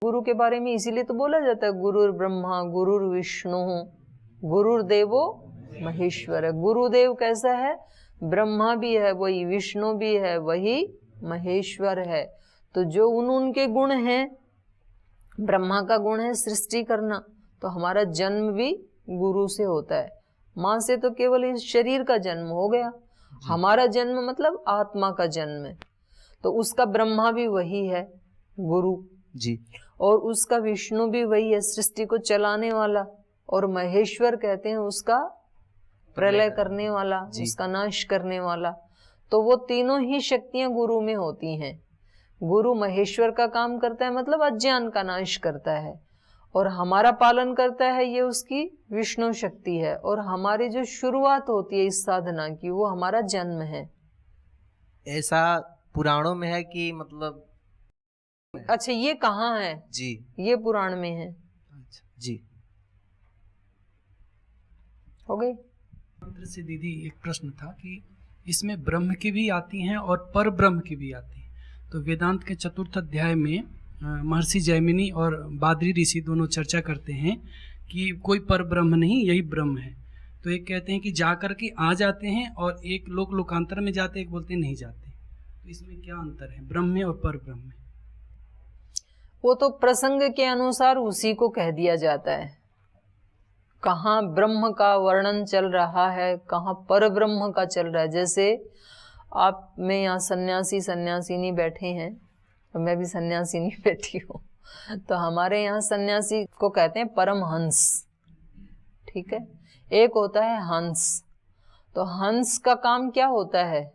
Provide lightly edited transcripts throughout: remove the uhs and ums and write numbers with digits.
गुरु के बारे में इसीलिए तो बोला जाता है गुरुर ब्रह्मा गुरुर विष्णु गुरुर्देवो महेश्वर है। गुरुदेव कैसा है? ब्रह्मा भी है वही, विष्णु भी है वही, महेश्वर है। तो जो उनके गुण हैं, ब्रह्मा का गुण है सृष्टि करना, तो हमारा जन्म भी गुरु से होता है। माँ से तो केवल इस शरीर का जन्म हो गया, हमारा जन्म मतलब आत्मा का जन्म है। तो उसका ब्रह्मा भी वही है गुरु जी, और उसका विष्णु भी वही है सृष्टि को चलाने वाला, और महेश्वर कहते हैं उसका प्रलय करने वाला, उसका नाश करने वाला। तो वो तीनों ही शक्तियां गुरु में होती हैं। गुरु महेश्वर का काम करता है मतलब अज्ञान का नाश करता है, और हमारा पालन करता है ये उसकी विष्णु शक्ति है। और हमारी जो शुरुआत होती है इस साधना की वो हमारा जन्म है। ऐसा पुराणों में है कि मतलब अच्छा ये कहाँ है? जी, ये पुराण में है। अच्छा जी, हो गई। मंत्र से दीदी एक प्रश्न था कि इसमें ब्रह्म की भी आती हैं और पर ब्रह्म की भी आती हैं। तो वेदांत के चतुर्थ अध्याय में महर्षि जैमिनी और बादरी ऋषि दोनों चर्चा करते हैं कि कोई पर ब्रह्म नहीं, यही ब्रह्म है। तो एक कहते हैं कि जा कर के आ जाते हैं, और एक लोक लोकांतर में जाते, एक बोलते हैं नहीं जाते। तो इसमें क्या अंतर है ब्रह्म में और पर ब्रह्म में? वो तो प्रसंग के अनुसार उसी को कह दिया जाता है। कहाँ ब्रह्म का वर्णन चल रहा है, कहाँ पर ब्रह्म का चल रहा है। जैसे आप में यहाँ सन्यासिनी बैठे हैं, और मैं भी सन्यासिनी बैठी हूँ, तो हमारे यहाँ सन्यासी को कहते हैं परमहंस, ठीक है। एक होता है हंस। तो हंस का काम क्या होता है?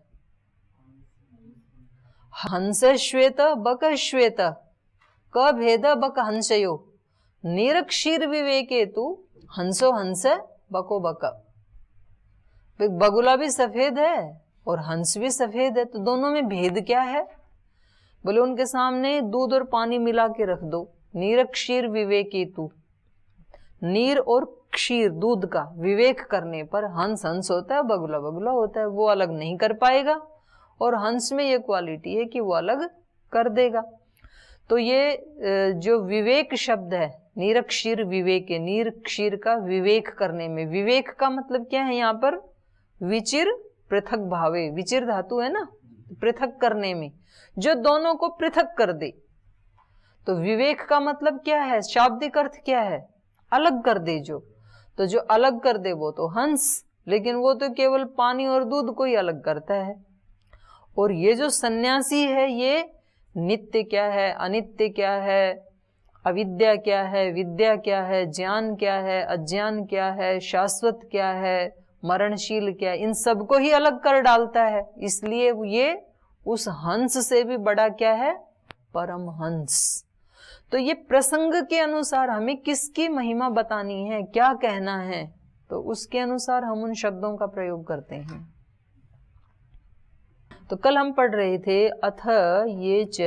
हंस श्वेत बक श्वेत क भेद बक हंसयो निरक्षीर विवेके तू हंसो हंस बको बक। बगुला भी सफेद है और हंस भी सफेद है, तो दोनों में भेद क्या है? बोले उनके सामने दूध और पानी मिला के रख दो, निरक्षीर विवेके तू। नीर और क्षीर दूध का विवेक करने पर हंस हंस होता है, बगुला बगुला होता है। वो अलग नहीं कर पाएगा, और हंस में ये क्वालिटी है कि वो अलग कर देगा। तो ये जो विवेक शब्द है, निरक्षीर विवेके, नीर क्षीर का विवेक करने में, विवेक का मतलब क्या है यहाँ पर? विचिर पृथक भावे, विचिर धातु है ना, पृथक करने में, जो दोनों को पृथक कर दे। तो विवेक का मतलब क्या है? शाब्दिक अर्थ क्या है? अलग कर दे जो। तो जो अलग कर दे वो तो हंस, लेकिन वो तो केवल पानी और दूध को ही अलग करता है। और ये जो सन्यासी है, ये नित्य क्या है, अनित्य क्या है, अविद्या क्या है, विद्या क्या है, ज्ञान क्या है, अज्ञान क्या है, शाश्वत क्या है, मरणशील क्या है, इन सबको ही अलग कर डालता है। इसलिए ये उस हंस से भी बड़ा क्या है? परमहंस। तो ये प्रसंग के अनुसार हमें किसकी महिमा बतानी है, क्या कहना है, तो उसके अनुसार हम उन शब्दों का प्रयोग करते हैं। तो कल हम पढ़ रहे थे अथ ये च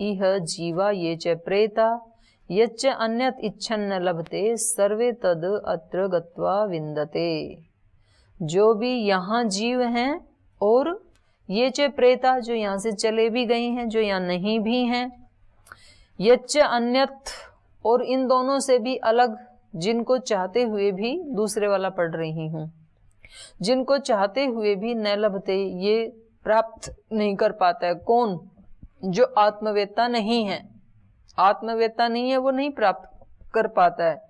इह जीवा ये च प्रेता यच्च अन्यत इच्छन न लभते सर्वे तद अत्र गत्वा विन्दते। जो भी यहाँ जीव हैं और ये च प्रेता जो यहाँ से चले भी गए हैं, जो यहाँ नहीं भी हैं, यच्च अन्यत और इन दोनों से भी अलग, जिनको चाहते हुए भी, दूसरे वाला पढ़ रही हूँ, जिनको चाहते हुए भी न लभते, ये प्राप्त नहीं कर पाता है। कौन? जो आत्मवेत्ता नहीं है, आत्मवेत्ता नहीं है वो नहीं प्राप्त कर पाता है।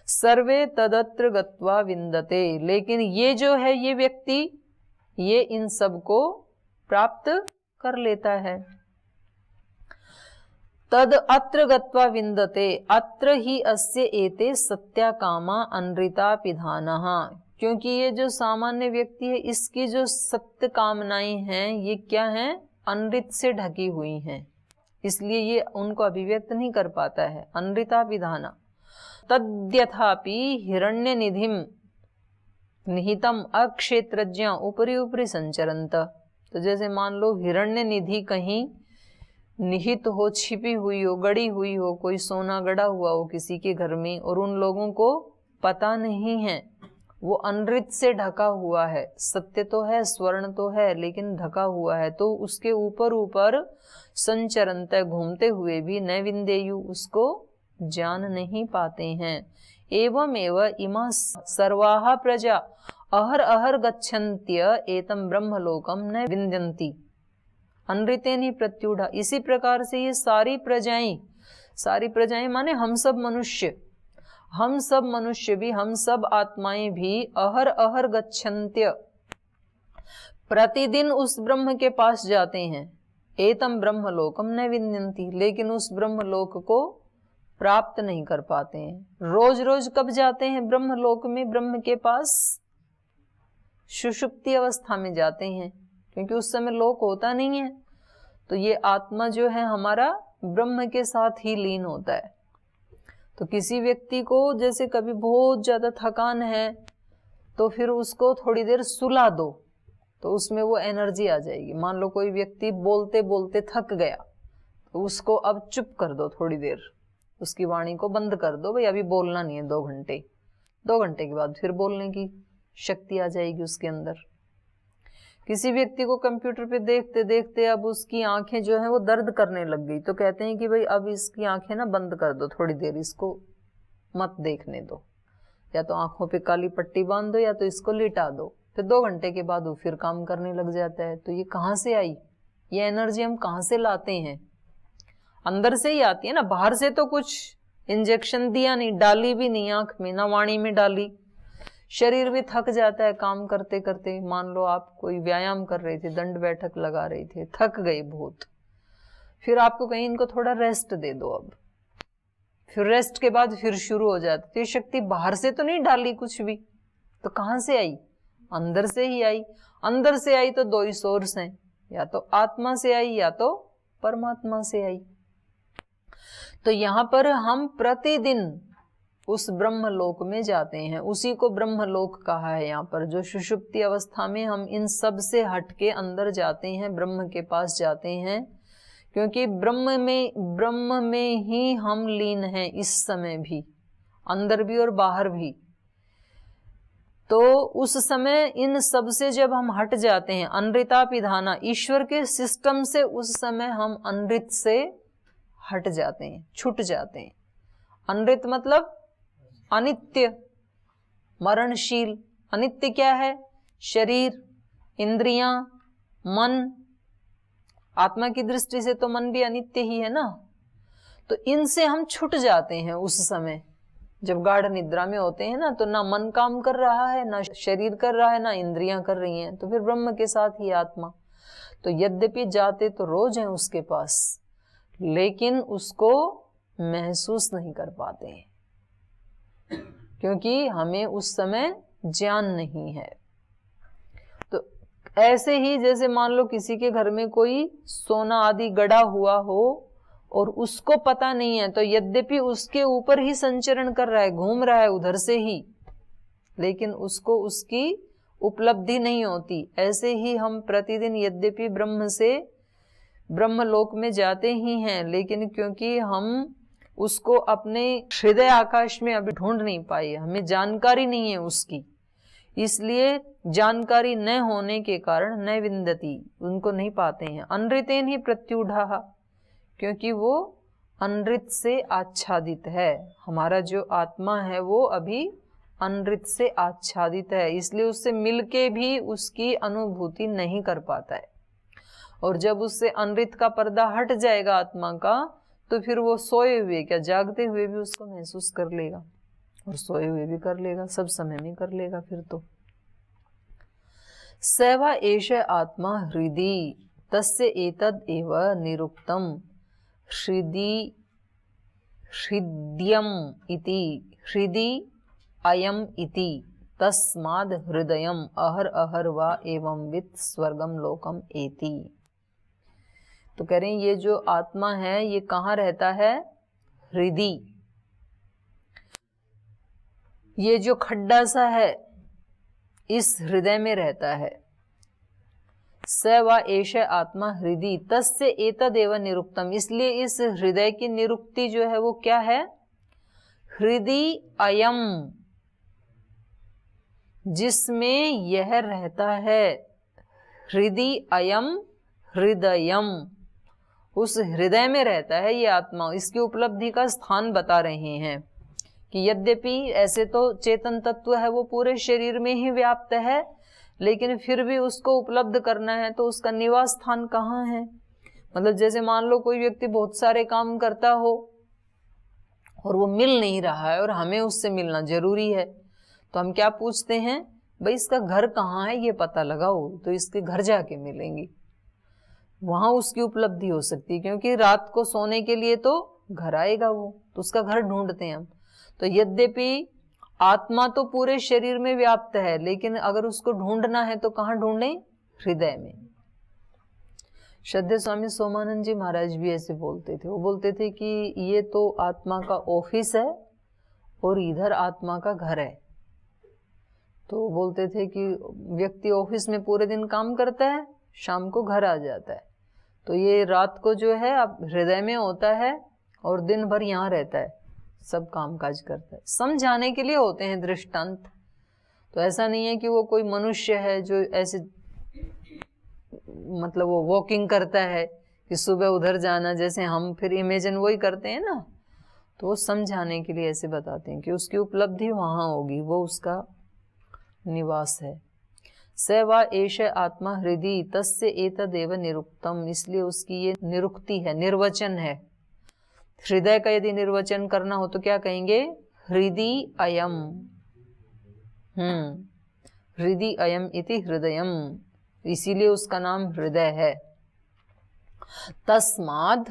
सर्वे तदत्र गत्वा विन्दते, लेकिन ये जो है ये व्यक्ति, ये इन सब को प्राप्त कर लेता है। तद अत्र गत्वा विन्दते, अत्र ही अस्य एते सत्या कामा अनृता पिधानः, क्योंकि ये जो सामान्य व्यक्ति है इसकी जो सत्य कामनाएं हैं ये क्या हैं? अनृत से ढकी हुई हैं, इसलिए ये उनको अभिव्यक्त नहीं कर पाता है। अनृता विधाना। तद्यथापि हिरण्य निधिम निहितम अक्षेत्रज्ञ उपरि उपरि संचरंत। तो जैसे मान लो हिरण्य निधि कहीं निहित हो, छिपी हुई हो, गड़ी हुई हो, कोई सोना गड़ा हुआ हो किसी के घर में और उन लोगों को पता नहीं है, वो अनृत से ढका हुआ है। सत्य तो है, स्वर्ण तो है, लेकिन ढका हुआ है, तो उसके ऊपर ऊपर संचरंत घूमते हुए भी न विंदेयु, उसको जान नहीं पाते हैं। एवं इमा सर्वाः प्रजा अहर अहर गच्छन्त्य एतम ब्रह्मलोकम न विंदन्ति अनृतेन ही प्रत्युढ़ा। इसी प्रकार से ये सारी प्रजाएं माने हम सब मनुष्य भी, हम सब आत्माएं भी अहर अहर गच्छन्त्य, प्रतिदिन उस ब्रह्म के पास जाते हैं। एतम ब्रह्मलोकम न विंदन्ति, लेकिन उस ब्रह्मलोक को प्राप्त नहीं कर पाते हैं। रोज रोज कब जाते हैं ब्रह्मलोक में, ब्रह्म के पास? सुषुप्ति अवस्था में जाते हैं, क्योंकि उस समय लोक होता नहीं है। तो ये आत्मा जो है हमारा ब्रह्म के साथ ही लीन होता है। तो किसी व्यक्ति को जैसे कभी बहुत ज्यादा थकान है, तो फिर उसको थोड़ी देर सुला दो, तो उसमें वो एनर्जी आ जाएगी। मान लो कोई व्यक्ति बोलते बोलते थक गया, तो उसको अब चुप कर दो, थोड़ी देर उसकी वाणी को बंद कर दो, भाई अभी बोलना नहीं है 2 घंटे। 2 घंटे के बाद फिर बोलने की शक्ति आ जाएगी उसके अंदर। किसी व्यक्ति को कंप्यूटर पे देखते देखते अब उसकी आंखें जो है वो दर्द करने लग गई, तो कहते हैं कि भाई अब इसकी आंखें ना बंद कर दो, थोड़ी देर इसको मत देखने दो, या तो आंखों पे काली पट्टी बांध दो, या तो इसको लिटा दो। फिर 2 घंटे के बाद वो फिर काम करने लग जाता है। तो ये कहाँ से आई? ये एनर्जी हम कहाँ से लाते हैं? अंदर से ही आती है ना, बाहर से तो कुछ इंजेक्शन दिया नहीं, डाली भी नहीं आंख में, ना वाणी में डाली। शरीर भी थक जाता है काम करते करते। मान लो आप कोई व्यायाम कर रहे थे, दंड बैठक लगा रहे थे, थक गए बहुत, फिर आपको कहीं इनको थोड़ा रेस्ट दे दो, अब फिर रेस्ट के बाद फिर शुरू हो जाती। तो ये शक्ति बाहर से तो नहीं डाली कुछ भी, तो कहाँ से आई? अंदर से ही आई। अंदर से आई तो 2 ही सोर्स हैं, या तो आत्मा से आई या तो परमात्मा से आई। तो यहाँ पर हम प्रतिदिन उस ब्रह्मलोक में जाते हैं, उसी को ब्रह्मलोक कहा है यहाँ पर। जो सुषुप्ति अवस्था में हम इन सब से हटके अंदर जाते हैं, ब्रह्म के पास जाते हैं, क्योंकि ब्रह्म में ही हम लीन हैं इस समय भी, अंदर भी और बाहर भी। तो उस समय इन सब से जब हम हट जाते हैं, अनृतापिधाना, ईश्वर के सिस्टम से, उस समय हम अनृत से हट जाते हैं, छूट जाते हैं। अनृत मतलब अनित्य, मरणशील। अनित्य क्या है? शरीर, इंद्रियां, मन। आत्मा की दृष्टि से तो मन भी अनित्य ही है ना। तो इनसे हम छूट जाते हैं उस समय जब गाढ़ निद्रा में होते हैं ना, तो ना मन काम कर रहा है, ना शरीर कर रहा है, ना इंद्रियां कर रही हैं, तो फिर ब्रह्म के साथ ही आत्मा। तो यद्यपि जाते तो रोज हैं उसके पास, लेकिन उसको महसूस नहीं कर पाते हैं, क्योंकि हमें उस समय ज्ञान नहीं है। तो ऐसे ही जैसे मान लो किसी के घर में कोई सोना आदि गड़ा हुआ हो और उसको पता नहीं है, तो यद्यपि उसके ऊपर ही संचरण कर रहा है, घूम रहा है उधर से ही, लेकिन उसको उसकी उपलब्धि नहीं होती। ऐसे ही हम प्रतिदिन यद्यपि ब्रह्मलोक में जाते ही हैं, लेकिन क्योंकि हम उसको अपने हृदय आकाश में अभी ढूंढ नहीं पाए, हमें जानकारी नहीं है उसकी, इसलिए जानकारी न होने के कारण न विंदति, उनको नहीं पाते हैं। अनृतेन ही प्रत्युढ़ा, क्योंकि वो अनृत से आच्छादित है। हमारा जो आत्मा है वो अभी अनृत से आच्छादित है, इसलिए उससे मिलके भी उसकी अनुभूति नहीं कर पाता है। और जब उससे अनृत का पर्दा हट जाएगा आत्मा का, तो फिर वो सोए हुए क्या जागते हुए भी उसको महसूस कर लेगा, और सोए हुए भी कर लेगा, सब समय में कर लेगा फिर तो। सैवा एष आत्मा हृदि तस्य एतद् एव निरुक्तम् हृद्यम् इति हृदि अयम् इति तस्माद् हृदयम् अहर अहर वा एवं वित् स्वर्गम लोकम एति। तो कह रहे हैं ये जो आत्मा है ये कहाँ रहता है? हृदि। ये जो खड्डा सा है इस हृदय में रहता है। स वा एष आत्मा हृदि तस्य एतदेव निरुक्तम, इसलिए इस हृदय की निरुक्ति जो है वो क्या है? हृदि अयम, जिसमें यह रहता है। हृदय अयम हृदयम, उस हृदय में रहता है ये आत्मा। इसकी उपलब्धि का स्थान बता रहे हैं कि यद्यपि ऐसे तो चेतन तत्व है वो पूरे शरीर में ही व्याप्त है, लेकिन फिर भी उसको उपलब्ध करना है तो उसका निवास स्थान कहाँ है। मतलब जैसे मान लो कोई व्यक्ति बहुत सारे काम करता हो और वो मिल नहीं रहा है और हमें उससे मिलना जरूरी है, तो हम क्या पूछते हैं, भाई इसका घर कहाँ है ये पता लगाओ, तो इसके घर जाके मिलेंगे, वहां उसकी उपलब्धि हो सकती है। क्योंकि रात को सोने के लिए तो घर आएगा वो, तो उसका घर ढूंढते हैं हम। तो यद्यपि आत्मा तो पूरे शरीर में व्याप्त है, लेकिन अगर उसको ढूंढना है तो कहाँ ढूंढें, हृदय में। श्रद्धेय स्वामी सोमानंद जी महाराज भी ऐसे बोलते थे। वो बोलते थे कि ये तो आत्मा का ऑफिस है और इधर आत्मा का घर है। तो बोलते थे कि व्यक्ति ऑफिस में पूरे दिन काम करता है, शाम को घर आ जाता है, तो ये रात को जो है अब हृदय में होता है और दिन भर यहाँ रहता है, सब काम काज करता है। समझाने के लिए होते हैं दृष्टांत। तो ऐसा नहीं है कि वो कोई मनुष्य है जो ऐसे मतलब वो वॉकिंग करता है कि सुबह उधर जाना, जैसे हम फिर इमेजिन वही करते हैं ना। तो वो समझाने के लिए ऐसे बताते हैं कि उसकी उपलब्धि वहां होगी, वो उसका निवास है। स वा एष आत्मा हृदय तस्य एतदेव निरुक्तम, इसलिए उसकी ये निरुक्ति है, निर्वचन है। हृदय का यदि निर्वचन करना हो तो क्या कहेंगे, हृदय अयम। हृदय अयम इति हृदयम, इसीलिए उसका नाम हृदय है। तस्माद्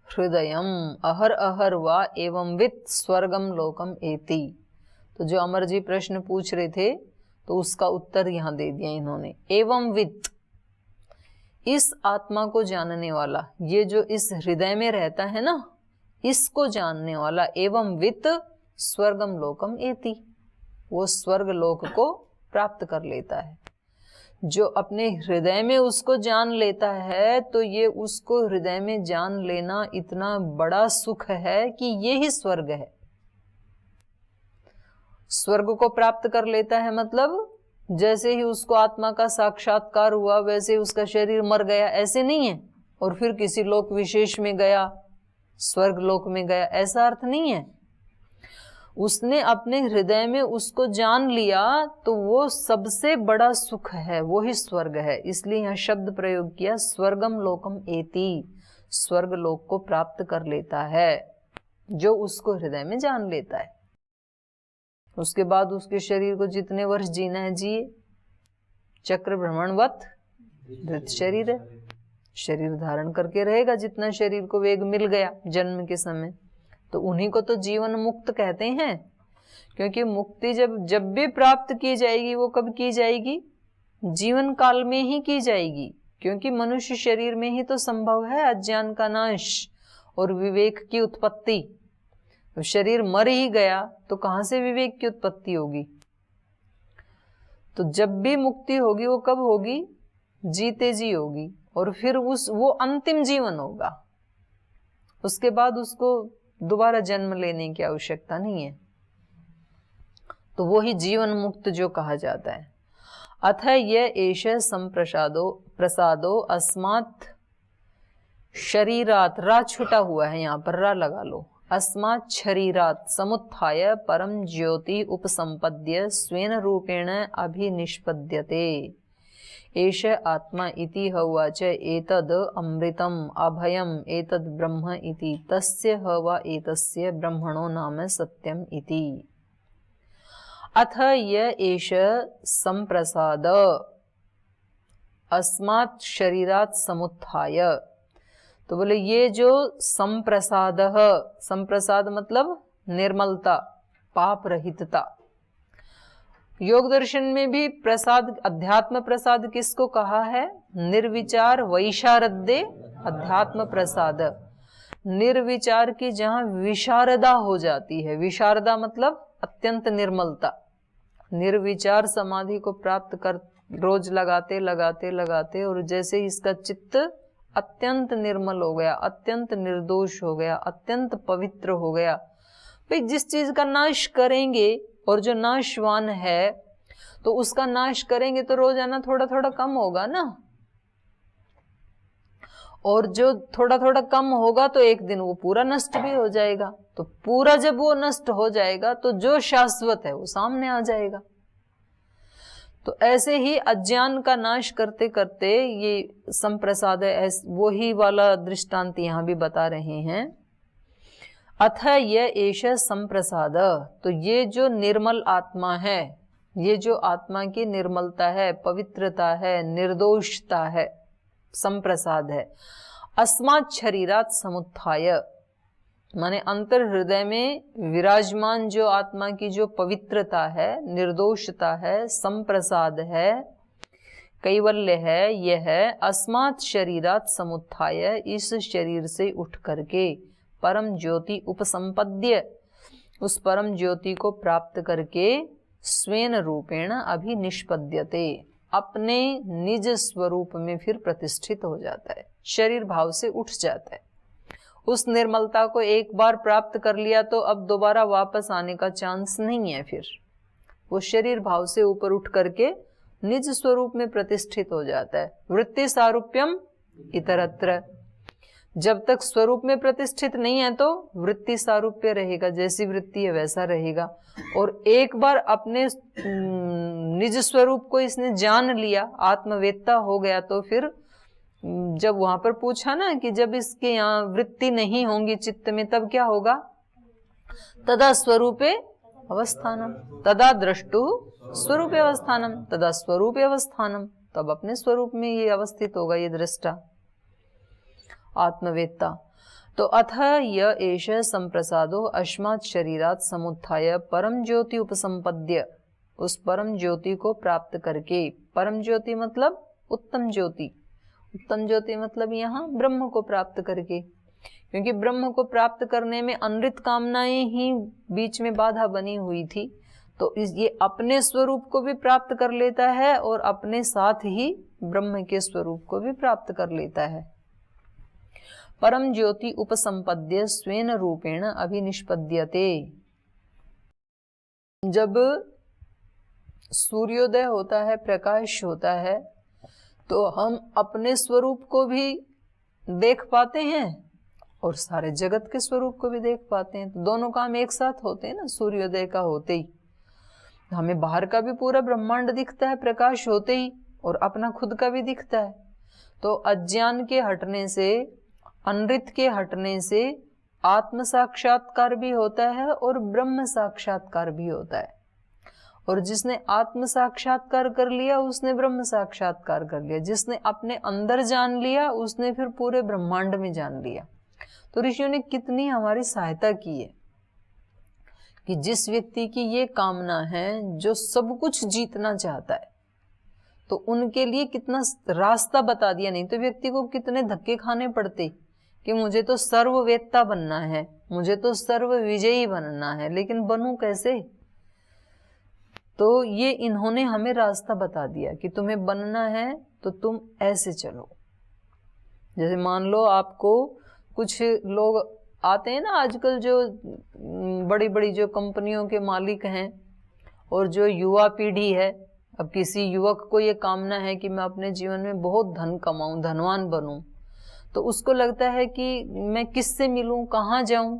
हृदयम अहर अहर वा एवं वित्त स्वर्गम लोकम एति। तो जो अमर जी प्रश्न पूछ रहे थे तो उसका उत्तर यहां दे दिया इन्होंने। एवं वित्त, इस आत्मा को जानने वाला, ये जो इस हृदय में रहता है ना, इसको जानने वाला, एवं वित्त स्वर्गम लोकम एति, वो स्वर्ग लोक को प्राप्त कर लेता है। जो अपने हृदय में उसको जान लेता है तो ये उसको हृदय में जान लेना इतना बड़ा सुख है कि ये ही स्वर्ग है। स्वर्ग को प्राप्त कर लेता है मतलब जैसे ही उसको आत्मा का साक्षात्कार हुआ वैसे उसका शरीर मर गया, ऐसे नहीं है और फिर किसी लोक विशेष में गया, स्वर्ग लोक में गया, ऐसा अर्थ नहीं है। उसने अपने हृदय में उसको जान लिया तो वो सबसे बड़ा सुख है, वो ही स्वर्ग है। इसलिए यहाँ शब्द प्रयोग किया स्वर्गम लोकम एति, स्वर्ग लोक को प्राप्त कर लेता है जो उसको हृदय में जान लेता है। उसके बाद उसके शरीर को जितने वर्ष जीना है जिए, चक्र भ्रमणवत धृत शरीर है, शरीर धारण करके रहेगा जितना शरीर को वेग मिल गया जन्म के समय। तो उन्हीं को तो जीवन मुक्त कहते हैं, क्योंकि मुक्ति जब भी प्राप्त की जाएगी वो कब की जाएगी, जीवन काल में ही की जाएगी। क्योंकि मनुष्य शरीर में ही तो संभव है अज्ञान का नाश और विवेक की उत्पत्ति। तो शरीर मर ही गया तो कहां से विवेक की उत्पत्ति होगी। तो जब भी मुक्ति होगी वो कब होगी, जीते जी होगी, और फिर वो अंतिम जीवन होगा। उसके बाद उसको दोबारा जन्म लेने की आवश्यकता नहीं है। तो वो ही जीवन मुक्त जो कहा जाता है। अथ यह एष संप्रसादो प्रसादो अस्मात् शरीरात, रा छुटा हुआ है यहाँ पर, रा लगा लो, अस्मात् शरीरात समुत्थाय परम ज्योति उपसंपद्य स्वेन रूपेण अभिनिष्पद्यते। एष आत्मा इति हवाच एतद् अमृतम् अभयम् एतद् ब्रह्म इति तस्य हवा एतस्य ब्रह्मणो नाम सत्यम् इति। अथ य एष संप्रसाद अस्मात् शरीरात् समुत्थाय, तो बोले ये जो संप्रसाद, संप्रसाद मतलब निर्मलता, पाप रहितता। योग दर्शन में भी प्रसाद, अध्यात्म प्रसाद किसको कहा है, निर्विचार वैशारद्य अध्यात्म प्रसाद। निर्विचार की जहां विशारदा हो जाती है, विशारदा मतलब अत्यंत निर्मलता। निर्विचार समाधि को प्राप्त कर रोज लगाते लगाते लगाते और जैसे ही इसका चित्त अत्यंत निर्मल हो गया, अत्यंत निर्दोष हो गया, अत्यंत पवित्र हो गया। भाई जिस चीज का नाश करेंगे और जो नाशवान है तो उसका नाश करेंगे तो रोजाना थोड़ा थोड़ा कम होगा ना, और जो थोड़ा थोड़ा कम होगा तो एक दिन वो पूरा नष्ट भी हो जाएगा। तो पूरा जब वो नष्ट हो जाएगा तो जो शाश्वत है वो सामने आ जाएगा। तो ऐसे ही अज्ञान का नाश करते करते ये संप्रसाद वो ही वाला दृष्टांत यहां भी बता रहे हैं। अथ यह एष संप्रसाद, तो ये जो निर्मल आत्मा है, ये जो आत्मा की निर्मलता है, पवित्रता है, निर्दोषता है, संप्रसाद है। अस्मात् शरीरात् समुत्थाय, माने अंतर हृदय में विराजमान जो आत्मा की जो पवित्रता है, निर्दोषता है, संप्रसाद है, कैवल्य है, यह है अस्मात् शरीरात् समुत्थाय, इस शरीर से उठ करके परम ज्योति उपसंपद्य, उस परम ज्योति को प्राप्त करके स्वेन रूपेण अभिनिष्पद्यते, अपने निज स्वरूप में फिर प्रतिष्ठित हो जाता है, शरीर भाव से उठ जाता है। उस निर्मलता को एक बार प्राप्त कर लिया तो अब दोबारा वापस आने का चांस नहीं है। फिर वो शरीर भाव से ऊपर उठ करके निज स्वरूप में प्रतिष्ठित हो जाता है। वृत्ति सारूप्यम इतरत्र, जब तक स्वरूप में प्रतिष्ठित नहीं है तो वृत्ति सारूप्य रहेगा, जैसी वृत्ति है वैसा रहेगा। और एक बार अपने निज स्वरूप को इसने जान लिया, आत्मवेत्ता हो गया, तो फिर जब वहां पर पूछा ना कि जब इसके यहाँ वृत्ति नहीं होंगी चित्त में तब क्या होगा, तदा स्वरूपे अवस्थानम, तदा द्रष्टु स्वरूपे अवस्थानम, तदा स्वरूपे अवस्थानम, तब अपने स्वरूप में ये अवस्थित होगा ये दृष्टा आत्मवेत्ता। तो अथ य एष संप्रसादो अस्मात् शरीरात् समुत्थाय परम ज्योति उपसंपद्य, उस परम ज्योति को प्राप्त करके, परम ज्योति मतलब उत्तम ज्योति, उत्तम ज्योति मतलब यहाँ ब्रह्म को प्राप्त करके, क्योंकि ब्रह्म को प्राप्त करने में अनृत कामनाएं ही बीच में बाधा बनी हुई थी। तो ये अपने स्वरूप को भी प्राप्त कर लेता है और अपने साथ ही ब्रह्म के स्वरूप को भी प्राप्त कर लेता है। परम ज्योति उपसंपद्य स्वेन रूपेण अभिनिष्पद्यते, जब सूर्योदय होता है, प्रकाश होता है, तो हम अपने स्वरूप को भी देख पाते हैं और सारे जगत के स्वरूप को भी देख पाते हैं। तो दोनों काम एक साथ होते हैं ना, सूर्योदय का होते ही हमें बाहर का भी पूरा ब्रह्मांड दिखता है प्रकाश होते ही, और अपना खुद का भी दिखता है। तो अज्ञान के हटने से, अनृत के हटने से आत्म साक्षात्कार भी होता है और ब्रह्म साक्षात्कार भी होता है। और जिसने आत्म साक्षात्कार कर लिया उसने ब्रह्म साक्षात्कार कर लिया, जिसने अपने अंदर जान लिया उसने फिर पूरे ब्रह्मांड में जान लिया। तो ऋषियों ने कितनी हमारी सहायता की है कि जिस व्यक्ति की ये कामना है, जो सब कुछ जीतना चाहता है, तो उनके लिए कितना रास्ता बता दिया। नहीं तो व्यक्ति को कितने धक्के खाने पड़ते कि मुझे तो सर्ववेत्ता बनना है, मुझे तो सर्व विजयी बनना है, लेकिन बनूं कैसे। तो ये इन्होंने हमें रास्ता बता दिया कि तुम्हें बनना है तो तुम ऐसे चलो। जैसे मान लो आपको कुछ लोग आते हैं ना आजकल, जो बड़ी बड़ी जो कंपनियों के मालिक हैं और जो युवा पीढ़ी है, अब किसी युवक को ये कामना है कि मैं अपने जीवन में बहुत धन कमाऊं, धनवान बनूं, तो उसको लगता है कि मैं किससे मिलूं, कहाँ जाऊं,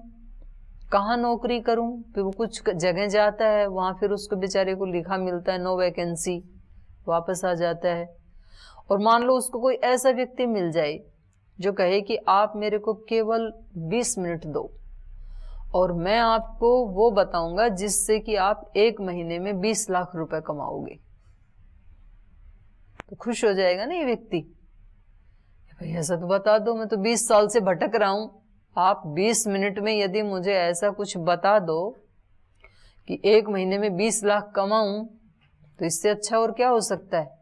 कहाँ नौकरी करूं। फिर वो कुछ जगह जाता है, वहां फिर उसको बेचारे को लिखा मिलता है नो वैकेंसी, वापस आ जाता है। और मान लो उसको कोई ऐसा व्यक्ति मिल जाए जो कहे कि आप मेरे को केवल 20 मिनट दो और मैं आपको वो बताऊंगा जिससे कि आप 1 महीने में 20 लाख रुपए कमाओगे, तो खुश हो जाएगा ना ये व्यक्ति। भाई ऐसा तो बता दो, मैं तो 20 साल से भटक रहा हूं, आप 20 मिनट में यदि मुझे ऐसा कुछ बता दो कि 1 महीने में 20 लाख कमाऊं, तो इससे अच्छा और क्या हो सकता है।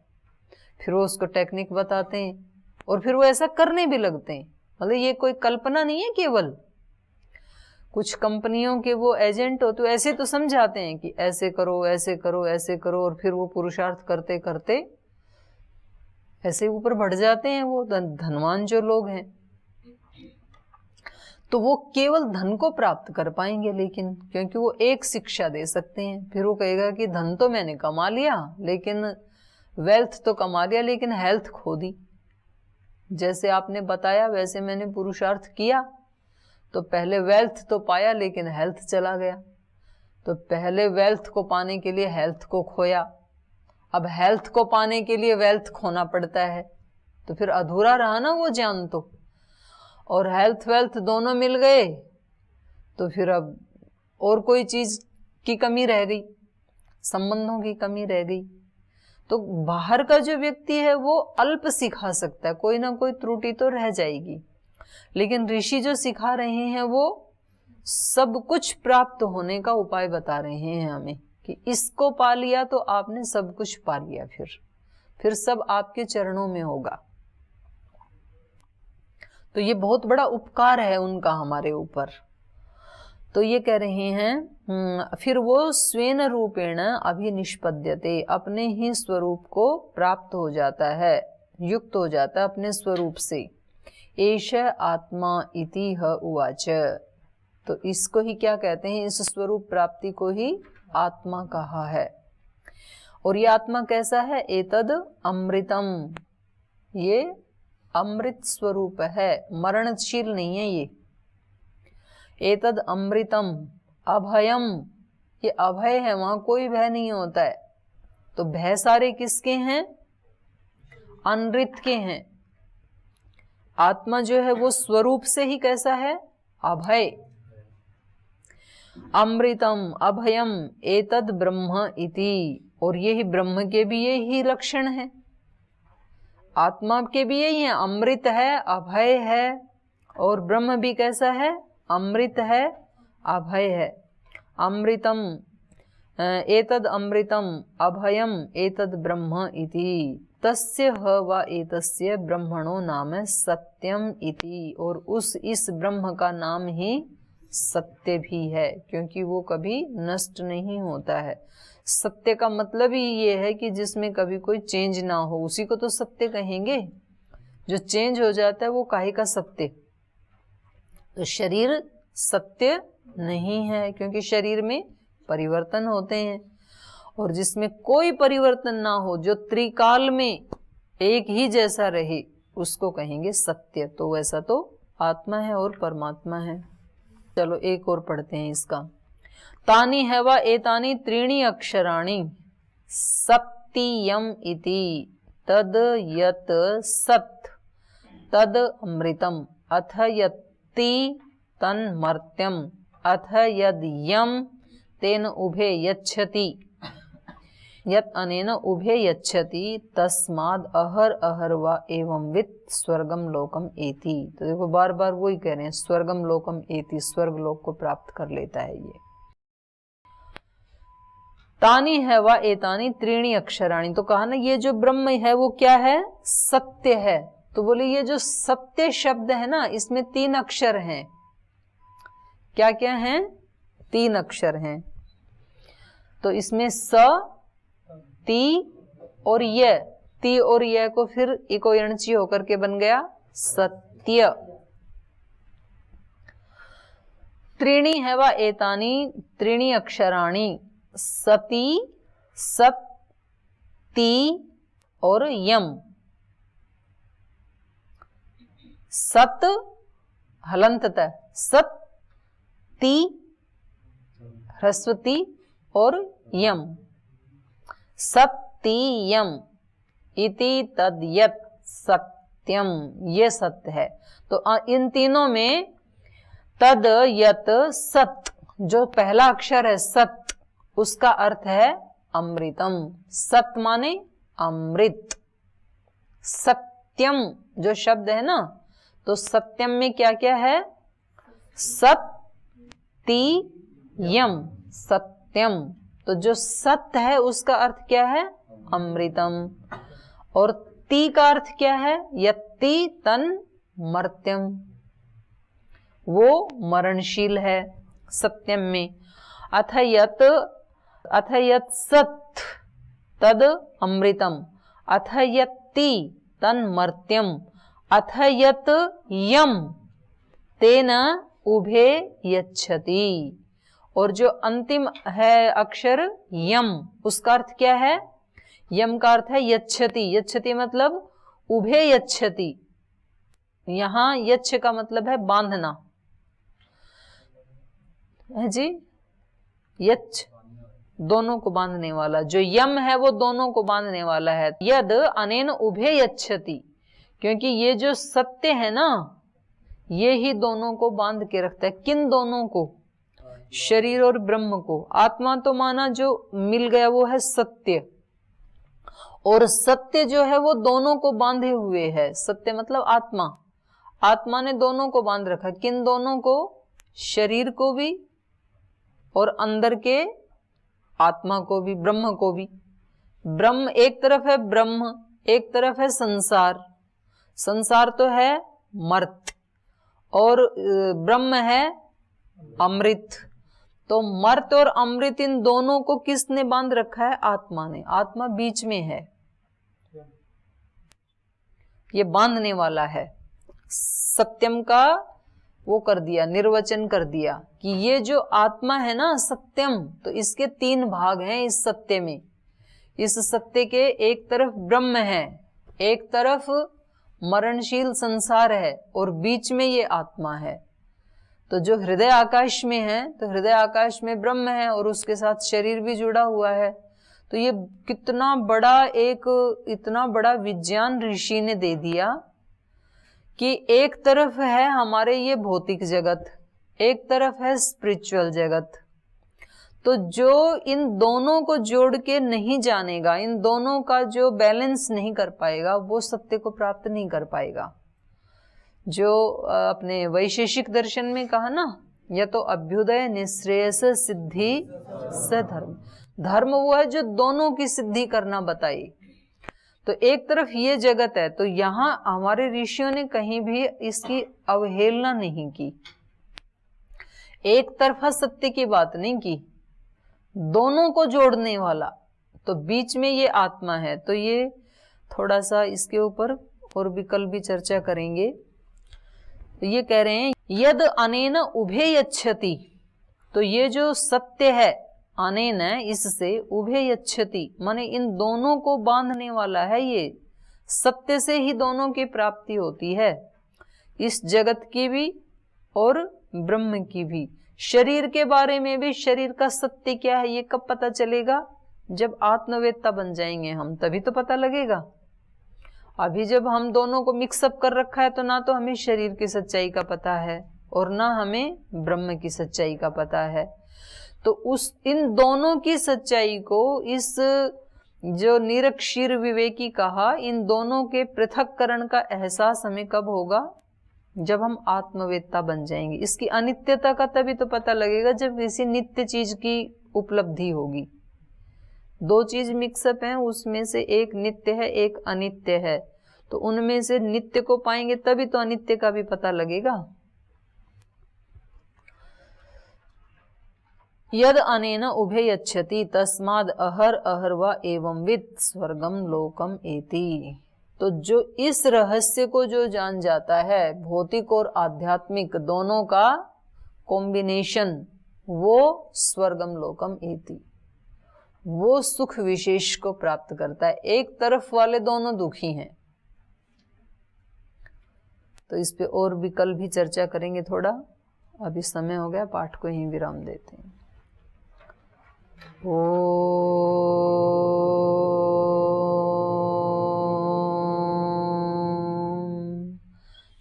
फिर वो उसको टेक्निक बताते हैं और फिर वो ऐसा करने भी लगते हैं। मतलब ये कोई कल्पना नहीं है केवल, कुछ कंपनियों के वो एजेंट हो तो ऐसे तो समझाते हैं कि ऐसे करो, ऐसे करो, ऐसे करो, और फिर वो पुरुषार्थ करते करते ऐसे ऊपर बढ़ जाते हैं वो धनवान जो लोग हैं। तो वो केवल धन को प्राप्त कर पाएंगे, लेकिन क्योंकि वो एक शिक्षा दे सकते हैं। फिर वो कहेगा कि धन तो मैंने कमा लिया, लेकिन वेल्थ तो कमा लिया, लेकिन हेल्थ खो दी। जैसे आपने बताया वैसे मैंने पुरुषार्थ किया, तो पहले वेल्थ तो पाया लेकिन हेल्थ चला गया। तो पहले वेल्थ को पाने के लिए हेल्थ को खोया, अब हेल्थ को पाने के लिए वेल्थ खोना पड़ता है, तो फिर अधूरा रहा ना वो ज्ञान तो। और हेल्थ वेल्थ दोनों मिल गए तो फिर अब और कोई चीज की कमी रह गई, संबंधों की कमी रह गई। तो बाहर का जो व्यक्ति है वो अल्प सिखा सकता है, कोई ना कोई त्रुटि तो रह जाएगी, लेकिन ऋषि जो सिखा रहे हैं वो सब कुछ प्राप्त होने का उपाय बता रहे हैं हमें कि इसको पा लिया तो आपने सब कुछ पा लिया, फिर सब आपके चरणों में होगा। तो ये बहुत बड़ा उपकार है उनका हमारे ऊपर। तो ये कह रहे हैं फिर वो स्वेन रूपेण अभिनिष्पद्यते, अपने ही स्वरूप को प्राप्त हो जाता है, युक्त हो जाता है अपने स्वरूप से। एष आत्मा इति ह उवाच, तो इसको ही क्या कहते हैं, इस स्वरूप प्राप्ति को ही आत्मा कहा है। और ये आत्मा कैसा है, एतद अमृतम, ये अमृत स्वरूप है, मरणशील नहीं है ये। एतद अमृतम अभयम, ये अभय है, वहां कोई भय नहीं होता है। तो भय सारे किसके हैं, अनृत के हैं। आत्मा जो है वो स्वरूप से ही कैसा है, अभय। अमृतम अभयम एतद ब्रह्म इति, और यही ब्रह्म के भी यही लक्षण है, आत्मा के भी यही है, अमृत है, अभय है, और ब्रह्म भी कैसा है, अमृत है, अभय है। अमृतम एतद अमृतम अभयम एतद ब्रह्म इति, तस्य ह व एतस्य ब्रह्मणो नाम सत्यम इति, और इस ब्रह्म का नाम ही सत्य भी है, क्योंकि वो कभी नष्ट नहीं होता है। सत्य का मतलब ही ये है कि जिसमें कभी कोई चेंज ना हो, उसी को तो सत्य कहेंगे। जो चेंज हो जाता है वो काहे का सत्य। तो शरीर सत्य नहीं है, क्योंकि शरीर में परिवर्तन होते हैं, और जिसमें कोई परिवर्तन ना हो, जो त्रिकाल में एक ही जैसा रहे, उसको कहेंगे सत्य। तो वैसा तो आत्मा है और परमात्मा है। चलो एक और पढ़ते हैं इसका। तानि है वा एतानि त्रीणि अक्षराणि सत्यम इति, तद यत सत् तद अमृतम, अथ यत्ति तन्मर्त्यम, अथ यद यम तेन उभे यच्छति, यत अनेन उभे यच्छति, तस्माद अहर अहर वा एवं वित् स्वर्गम लोकम एति। तो देखो बार बार वही कह रहे हैं, स्वर्गम लोकम एति, स्वर्ग लोक को प्राप्त कर लेता है ये। तानि है वा एतानि त्रीणि अक्षराणि, तो कहा ना ये जो ब्रह्म है वो क्या है, सत्य है। तो बोले ये जो सत्य शब्द है ना, इसमें 3 अक्षर हैं। क्या क्या हैं, 3 अक्षर हैं। तो इसमें स, ती और य, ती और य को फिर इको यणची होकर के बन गया सत्य। त्रीणि है वा एतानि त्रीणि अक्षराणि, सती सत्ती और यम। सत हलंत सत्ती ह्रस्वती और यम, सत्यम इति तद यत सत्यम, ये सत्य है। तो इन तीनों में तद यत सत, जो पहला अक्षर है सत, उसका अर्थ है अमृतम। सत माने अमृत। सत्यम जो शब्द है ना, तो सत्यम में क्या क्या है, सत्यम, सत्यम। तो जो सत्य है उसका अर्थ क्या है, अमृतम। और ती का अर्थ क्या है, यत्ति तन मर्त्यम, वो मरणशील है सत्यम में। अथ यत सत् तद अमृतम, अथ यत्ति तन मर्त्यम, अथ यत यम तेन उभे यच्छति। और जो अंतिम है अक्षर यम, उसका अर्थ क्या है? यम का अर्थ है यच्छति। यच्छति मतलब उभे यच्छति। यहां यच्छ का मतलब है बांधना है जी, यच्छ दोनों को बांधने वाला। जो यम है वो दोनों को बांधने वाला है। यद अनेन उभे यच्छति, क्योंकि ये जो सत्य है ना, ये ही दोनों को बांध के रखता है। किन दोनों को? शरीर और ब्रह्म को। आत्मा तो माना जो मिल गया वो है सत्य, और सत्य जो है वो दोनों को बांधे हुए है। सत्य मतलब आत्मा। आत्मा ने दोनों को बांध रखा। किन दोनों को? शरीर को भी और अंदर के आत्मा को भी, ब्रह्म को भी। ब्रह्म एक तरफ है, ब्रह्म एक तरफ है संसार। संसार तो है मर्त और ब्रह्म है अमृत। तो मर्त और अमृत इन दोनों को किसने बांध रखा है? आत्मा ने। आत्मा बीच में है, ये बांधने वाला है। सत्यम का वो कर दिया, निर्वचन कर दिया कि ये जो आत्मा है ना सत्यम, तो इसके 3 भाग हैं इस सत्य में। इस सत्य के एक तरफ ब्रह्म है, एक तरफ मरणशील संसार है, और बीच में ये आत्मा है। तो जो हृदय आकाश में है, तो हृदय आकाश में ब्रह्म है और उसके साथ शरीर भी जुड़ा हुआ है। तो ये कितना बड़ा इतना बड़ा विज्ञान ऋषि ने दे दिया कि एक तरफ है हमारे ये भौतिक जगत, एक तरफ है स्पिरिचुअल जगत। तो जो इन दोनों को जोड़ के नहीं जानेगा, इन दोनों का जो बैलेंस नहीं कर पाएगा, वो सत्य को प्राप्त नहीं कर पाएगा। जो अपने वैशेषिक दर्शन में कहा ना, या तो अभ्युदय निश्रेयस सिद्धि सधर्म। धर्म वो है जो दोनों की सिद्धि करना बताई। तो एक तरफ ये जगत है, तो यहां हमारे ऋषियों ने कहीं भी इसकी अवहेलना नहीं की, एक तरफा सत्य की बात नहीं की, दोनों को जोड़ने वाला। तो बीच में ये आत्मा है। तो ये थोड़ा सा इसके ऊपर और भी कल भी चर्चा करेंगे। तो ये कह रहे हैं यद अनेन उभे यच्छति, तो ये जो सत्य है अनेन है, इससे उभे यच्छति माने इन दोनों को बांधने वाला है। ये सत्य से ही दोनों की प्राप्ति होती है, इस जगत की भी और ब्रह्म की भी। शरीर के बारे में भी, शरीर का सत्य क्या है ये कब पता चलेगा? जब आत्मवेत्ता बन जाएंगे हम, तभी तो पता लगेगा। अभी जब हम दोनों को मिक्सअप कर रखा है, तो ना तो हमें शरीर की सच्चाई का पता है और ना हमें ब्रह्म की सच्चाई का पता है। तो इन दोनों की सच्चाई को इस जो निरक्षीर विवेकी कहा, इन दोनों के पृथक्करण का एहसास हमें कब होगा? जब हम आत्मवेत्ता बन जाएंगे। इसकी अनित्यता का तभी तो पता लगेगा जब किसी नित्य चीज की उपलब्धि होगी। 2 चीज मिक्सअप हैं, उसमें से एक नित्य है, एक अनित्य है। तो उनमें से नित्य को पाएंगे तभी तो अनित्य का भी पता लगेगा। यद अनेन उभे यच्छति तस्माद अहर अहर्वा एवं विद स्वर्गम लोकम एति। तो जो इस रहस्य को जो जान जाता है, भौतिक और आध्यात्मिक दोनों का कॉम्बिनेशन, वो स्वर्गम लोकम एति, वो सुख विशेष को प्राप्त करता है। एक तरफ वाले दोनों दुखी हैं। तो इस पे और भी कल भी चर्चा करेंगे थोड़ा। अभी समय हो गया, पाठ को यहीं विराम देते हैं।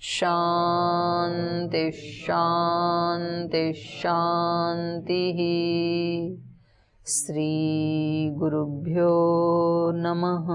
शांति शांति शांति। श्री गुरुभ्यो नमः।